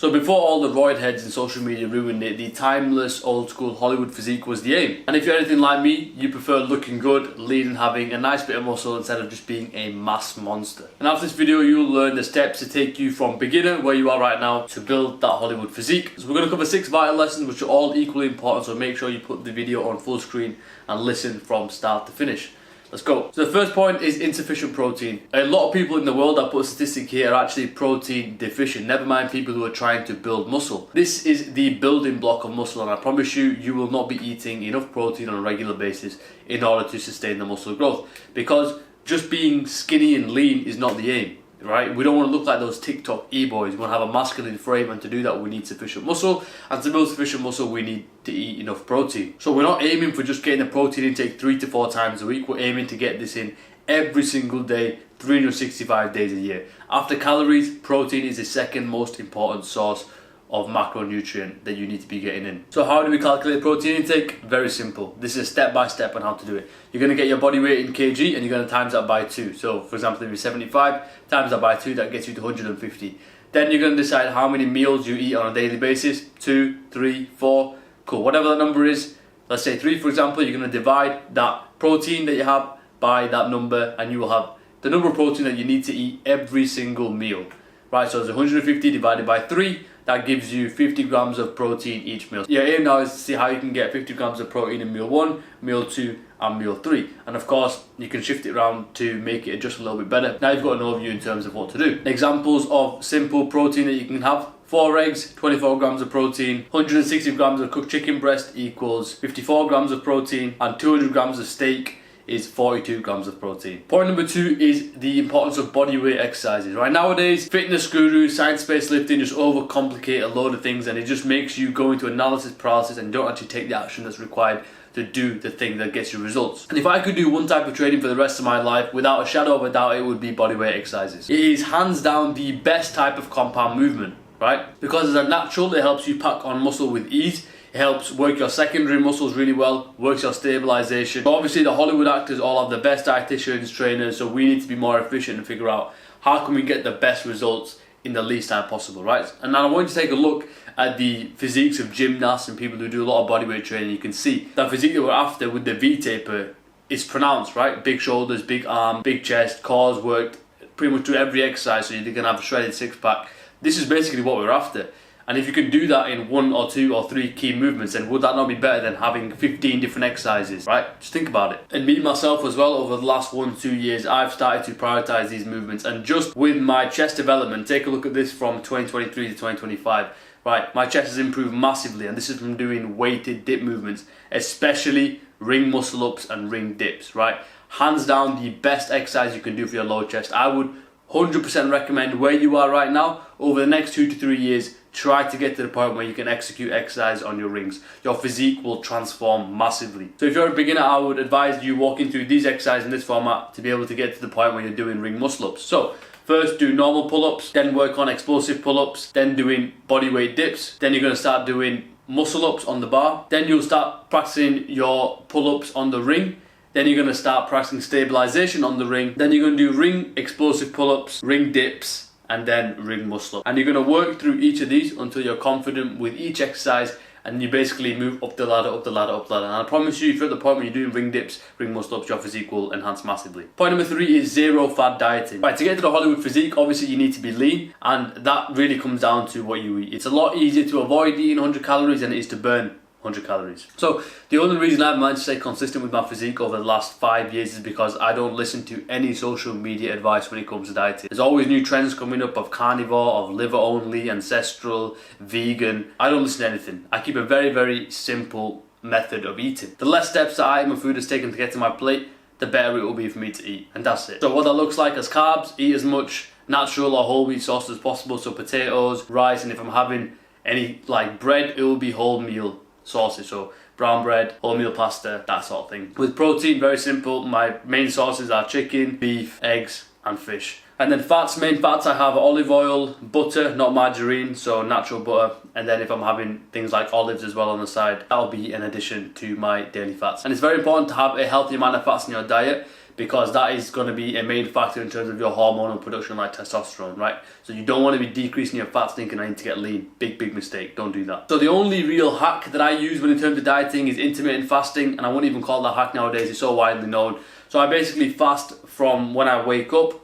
So before all the roid heads in social media ruined it, the timeless old school Hollywood physique was the aim. And if you're anything like me, you prefer looking good, lean and having a nice bit of muscle instead of just being a mass monster. And after this video, you'll learn the steps to take you from beginner, where you are right now, to build that Hollywood physique. So we're going to cover 6 vital lessons which are all equally important, so make sure you put the video on full screen and listen from start to finish. Let's go. So the first point is insufficient protein. A lot of people in the world, I put a statistic here, are actually protein deficient. Never mind people who are trying to build muscle. This is the building block of muscle, and I promise you, you will not be eating enough protein on a regular basis in order to sustain the muscle growth. Because just being skinny and lean is not the aim, right? We don't want to look like those TikTok e-boys. We want to have a masculine frame, and to do that we need sufficient muscle, and to build sufficient muscle we need to eat enough protein. So we're not aiming for just getting a protein intake 3 to 4 times a week. We're aiming to get this in every single day, 365 days a year. After calories, protein is the second most important source of macronutrient that you need to be getting in. So how do we calculate protein intake? Very simple. This is a step-by-step on how to do it. You're going to get your body weight in kg and you're going to times that by 2. So for example, if you're 75, times that by 2, that gets you to 150. Then you're going to decide how many meals you eat on a daily basis. 2, 3, 4, cool. Whatever that number is, let's say 3 for example, you're going to divide that protein that you have by that number, and you will have the number of protein that you need to eat every single meal. Right, so it's 150 divided by 3. That gives you 50 grams of protein each meal. Your aim now is to see how you can get 50 grams of protein in meal 1, meal 2 and meal 3. And of course, you can shift it around to make it just a little bit better. Now you've got an overview in terms of what to do. Examples of simple protein that you can have: 4 eggs, 24 grams of protein, 160 grams of cooked chicken breast equals 54 grams of protein, and 200 grams of steak is 42 grams of protein. Point number 2 is the importance of bodyweight exercises. Right, nowadays, fitness gurus, science-based lifting just overcomplicate a load of things, and it just makes you go into analysis paralysis and don't actually take the action that's required to do the thing that gets you results. And if I could do one type of training for the rest of my life, without a shadow of a doubt, it would be bodyweight exercises. It is hands down the best type of compound movement, right? Because as a natural, it helps you pack on muscle with ease. It helps work your secondary muscles really well, works your stabilization. So obviously the Hollywood actors all have the best dietitians, trainers, so we need to be more efficient and figure out how can we get the best results in the least time possible, right? And now I want you to take a look at the physiques of gymnasts and people who do a lot of bodyweight training. You can see that physique that we're after with the V-taper is pronounced, right? Big shoulders, big arm, big chest, cores worked pretty much through every exercise, so you're gonna have a shredded six-pack. This is basically what we're after. And if you can do that in 1 or 2 or 3 key movements, then would that not be better than having 15 different exercises, right? Just think about it. And me, myself as well, over the last 1-2 years, I've started to prioritize these movements. And just with my chest development, take a look at this from 2023 to 2025, right? My chest has improved massively, and this is from doing weighted dip movements, especially ring muscle ups and ring dips, right? Hands down, the best exercise you can do for your lower chest. I would 100% recommend, where you are right now, over the next 2 to 3 years, try to get to the point where you can execute exercise on your rings. Your physique will transform massively. So if you're a beginner, I would advise you walking through these exercises in this format to be able to get to the point where you're doing ring muscle ups. So first do normal pull-ups, then work on explosive pull-ups, then doing bodyweight dips, then you're going to start doing muscle ups on the bar, then you'll start practicing your pull-ups on the ring. Then you're going to start practicing stabilization on the ring. Then you're going to do ring explosive pull-ups, ring dips, and then ring muscle up. And you're going to work through each of these until you're confident with each exercise, and you basically move up the ladder, up the ladder, up the ladder. And I promise you, if you're at the point where you're doing ring dips, ring muscle ups, your physique will enhance massively. Point number 3 is zero fat dieting. Right, to get to the Hollywood physique, obviously you need to be lean, and that really comes down to what you eat. It's a lot easier to avoid eating 100 calories than it is to burn 100 calories. So the only reason I've managed to stay consistent with my physique over the last 5 years is because I don't listen to any social media advice when it comes to dieting. There's always new trends coming up of carnivore, of liver only, ancestral, vegan. I don't listen to anything. I keep a very, very simple method of eating. The less steps that I and my food has taken to get to my plate, the better it will be for me to eat, and that's it. So what that looks like as carbs, eat as much natural or whole wheat sources as possible, so potatoes, rice, and if I'm having any like bread, it will be wholemeal sauces, so brown bread, wholemeal pasta, that sort of thing. With protein, very simple. My main sources are chicken, beef, eggs and fish. And then fats, main fats I have olive oil, butter, not margarine, so natural butter. And then if I'm having things like olives as well on the side, that'll be in addition to my daily fats. And it's very important to have a healthy amount of fats in your diet, because that is going to be a main factor in terms of your hormonal production like testosterone, right? So you don't want to be decreasing your fats thinking I need to get lean. Big mistake, don't do that. So the only real hack that I use when in terms of dieting is intermittent fasting, and I wouldn't even call that hack nowadays, it's so widely known. So I basically fast from when I wake up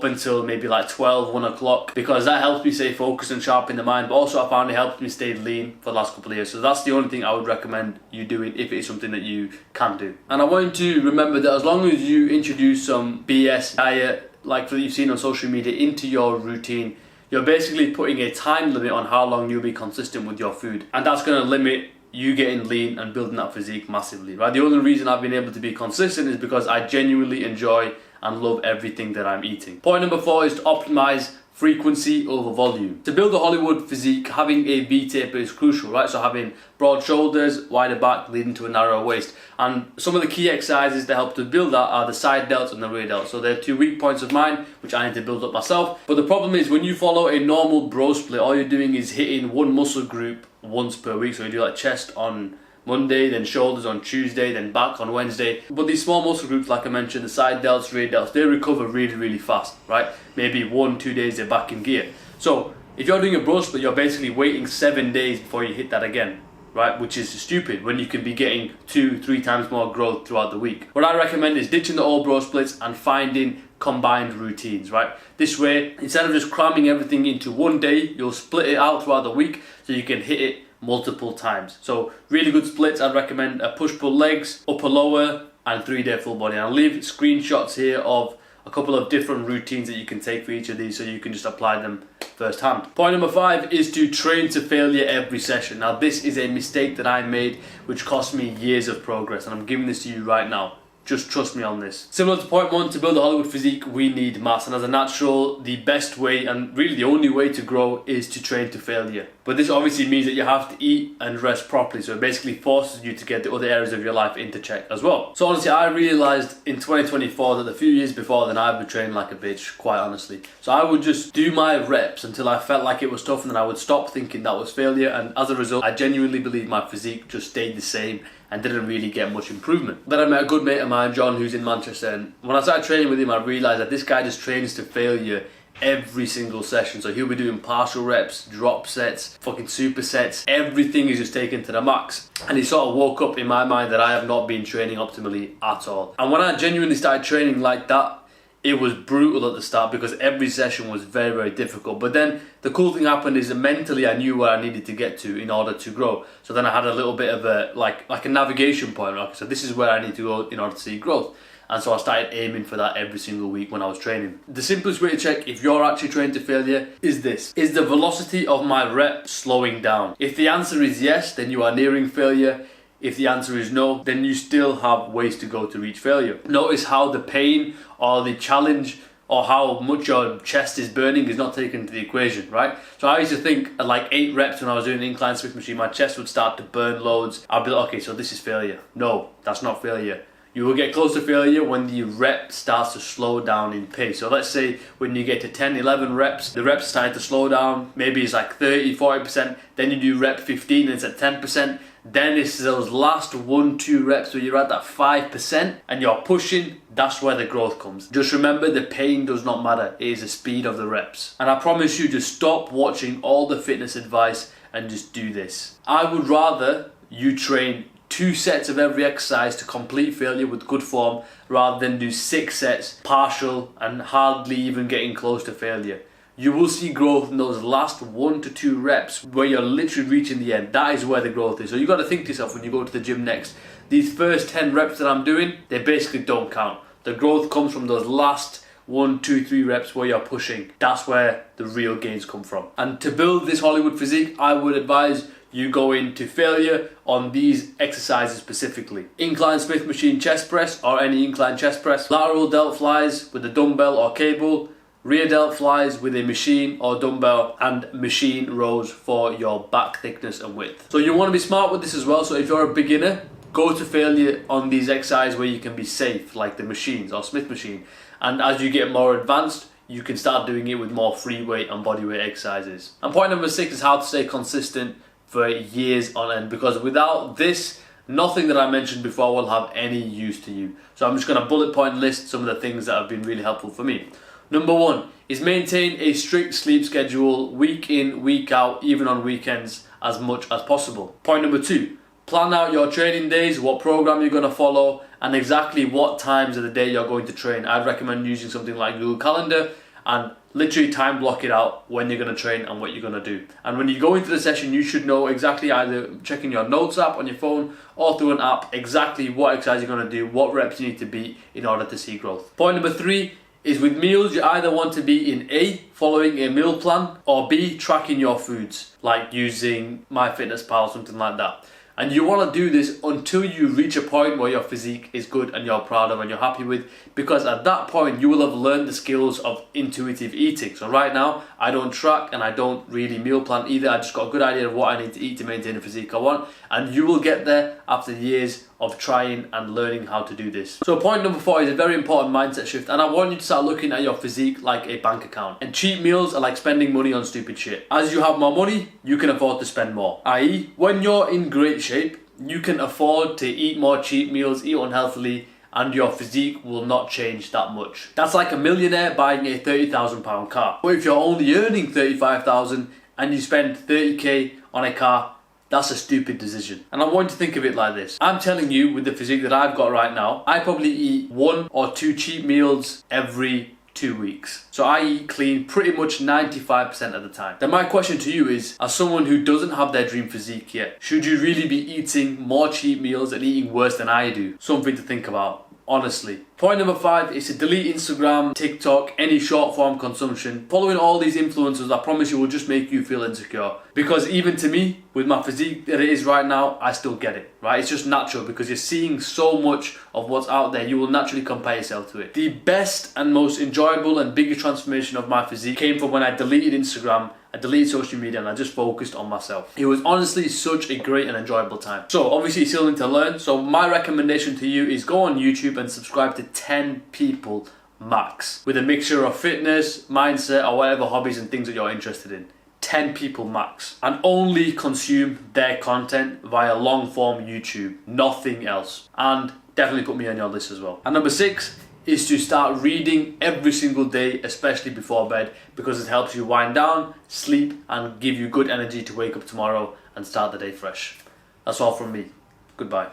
until maybe like 12, 1 o'clock, because that helps me stay focused and sharp in the mind, but also I found it helped me stay lean for the last couple of years. So that's the only thing I would recommend you doing if it's something that you can do. And I want you to remember that as long as you introduce some BS diet, like that you've seen on social media, into your routine, you're basically putting a time limit on how long you'll be consistent with your food. And that's going to limit you getting lean and building that physique massively, right? The only reason I've been able to be consistent is because I genuinely enjoy and love everything that I'm eating. Point number 4 is to optimize frequency over volume. To build a Hollywood physique, having a V-taper is crucial, right? So having broad shoulders, wider back, leading to a narrower waist. And some of the key exercises that help to build that are the side delts and the rear delts. So they're 2 weak points of mine, which I need to build up myself. But the problem is when you follow a normal bro split, all you're doing is hitting one muscle group once per week. So you do like chest on Monday, then shoulders on Tuesday, then back on Wednesday. But these small muscle groups, like I mentioned, the side delts, rear delts, they recover really fast, right? Maybe 1-2 days they're back in gear. So if you're doing a bro split, you're basically waiting 7 days before you hit that again, right? Which is stupid when you can be getting 2-3 times more growth throughout the week. What I recommend is ditching the all bro splits and finding combined routines, right? This way, instead of just cramming everything into one day, you'll split it out throughout the week so you can hit it multiple times. So really good splits, I'd recommend a push-pull legs, upper lower, and 3-day full body. And I'll leave screenshots here of a couple of different routines that you can take for each of these so you can just apply them firsthand. Point number 5 is to train to failure every session. Now this is a mistake that I made which cost me years of progress, and I'm giving this to you right now. Just trust me on this. Similar to point 1, to build a Hollywood physique, we need mass. And as a natural, the best way and really the only way to grow is to train to failure. But this obviously means that you have to eat and rest properly. So it basically forces you to get the other areas of your life into check as well. So honestly, I realized in 2024 that a few years before then I'd been training like a bitch, quite honestly. So I would just do my reps until I felt like it was tough, and then I would stop thinking that was failure. And as a result, I genuinely believe my physique just stayed the same and didn't really get much improvement. Then I met a good mate of mine, John, who's in Manchester, and when I started training with him, I realised that this guy just trains to failure every single session. So he'll be doing partial reps, drop sets, fucking supersets, everything is just taken to the max. And he sort of woke up in my mind that I have not been training optimally at all. And when I genuinely started training like that, it was brutal at the start because every session was very difficult. But then the cool thing happened is that mentally I knew where I needed to get to in order to grow. So then I had a little bit of a like a navigation point. Right? So this is where I need to go in order to see growth. And so I started aiming for that every single week when I was training. The simplest way to check if you're actually training to failure is this. Is the velocity of my rep slowing down? If the answer is yes, then you are nearing failure. If the answer is no, then you still have ways to go to reach failure. Notice how the pain or the challenge or how much your chest is burning is not taken into the equation, right? So I used to think at like 8 reps when I was doing the incline Smith machine, my chest would start to burn loads. I'd be like, okay, so this is failure. No, that's not failure. You will get close to failure when the rep starts to slow down in pace. So let's say when you get to 10, 11 reps, the reps starting to slow down. Maybe it's like 30, 40%. Then you do rep 15 and it's at 10%. Then it's those last 1-2 reps where you're at that 5% and you're pushing, that's where the growth comes. Just remember, the pain does not matter, it is the speed of the reps. And I promise you, just stop watching all the fitness advice and just do this. I would rather you train 2 sets of every exercise to complete failure with good form rather than do 6 sets partial and hardly even getting close to failure. You will see growth in those last 1 to 2 reps where you're literally reaching the end. That is where the growth is. So you've got to think to yourself when you go to the gym next, these first 10 reps that I'm doing, they basically don't count. The growth comes from those last 1, 2, 3 reps where you're pushing. That's where the real gains come from. And to build this Hollywood physique, I would advise you go into failure on these exercises specifically. Incline Smith machine chest press or any incline chest press. Lateral delt flies with a dumbbell or cable. Rear delt flies with a machine or dumbbell, and machine rows for your back thickness and width. So you want to be smart with this as well. So if you're a beginner, go to failure on these exercises where you can be safe, like the machines or Smith machine. And as you get more advanced, you can start doing it with more free weight and body weight exercises. And point number 6 is how to stay consistent for years on end, because without this Nothing that I mentioned before will have any use to you. So I'm just going to bullet point list some of the things that have been really helpful for me. Number 1 is maintain a strict sleep schedule week in, week out, even on weekends as much as possible. Point number 2, plan out your training days, what program you're going to follow, and exactly what times of the day you're going to train. I'd recommend using something like Google Calendar and literally time block it out when you're going to train and what you're going to do. And when you go into the session, you should know exactly, either checking your notes app on your phone or through an app, exactly what exercise you're going to do, what reps you need to beat in order to see growth. Point number 3 is with meals, you either want to be in A, following a meal plan, or B, tracking your foods, like using MyFitnessPal, something like that. And you want to do this until you reach a point where your physique is good and you're proud of and you're happy with, because at that point you will have learned the skills of intuitive eating. So right now I don't track and I don't really meal plan either. I just got a good idea of what I need to eat to maintain the physique I want, and you will get there after years of trying and learning how to do this. So point number 4 is a very important mindset shift, and I want you to start looking at your physique like a bank account. And cheap meals are like spending money on stupid shit. As you have more money, you can afford to spend more. I.e., when you're in great shape, you can afford to eat more cheap meals, eat unhealthily, and your physique will not change that much. That's like a millionaire buying a £30,000 car. But if you're only earning $35,000 and you spend 30k on a car, that's a stupid decision. And I want you to think of it like this. I'm telling you, with the physique that I've got right now, I probably eat 1 or 2 cheap meals every 2 weeks. So I eat clean pretty much 95% of the time. Then my question to you is, as someone who doesn't have their dream physique yet, should you really be eating more cheap meals and eating worse than I do? Something to think about, honestly. Point number 5 is to delete Instagram, TikTok, any short form consumption. Following all these influencers, I promise you, will just make you feel insecure. Because even to me, with my physique that it is right now, I still get it, right? It's just natural because you're seeing so much of what's out there, you will naturally compare yourself to it. The best and most enjoyable and biggest transformation of my physique came from when I deleted Instagram, I deleted social media, and I just focused on myself. It was honestly such a great and enjoyable time. So obviously you still need to learn. So my recommendation to you is go on YouTube and subscribe to 10 people max, with a mixture of fitness, mindset, or whatever hobbies and things that you're interested in. 10 people max, and only consume their content via long form YouTube, nothing else. And definitely put me on your list as well. And number 6 is to start reading every single day, especially before bed, because it helps you wind down, sleep, and give you good energy to wake up tomorrow and start the day fresh. That's all from me. Goodbye.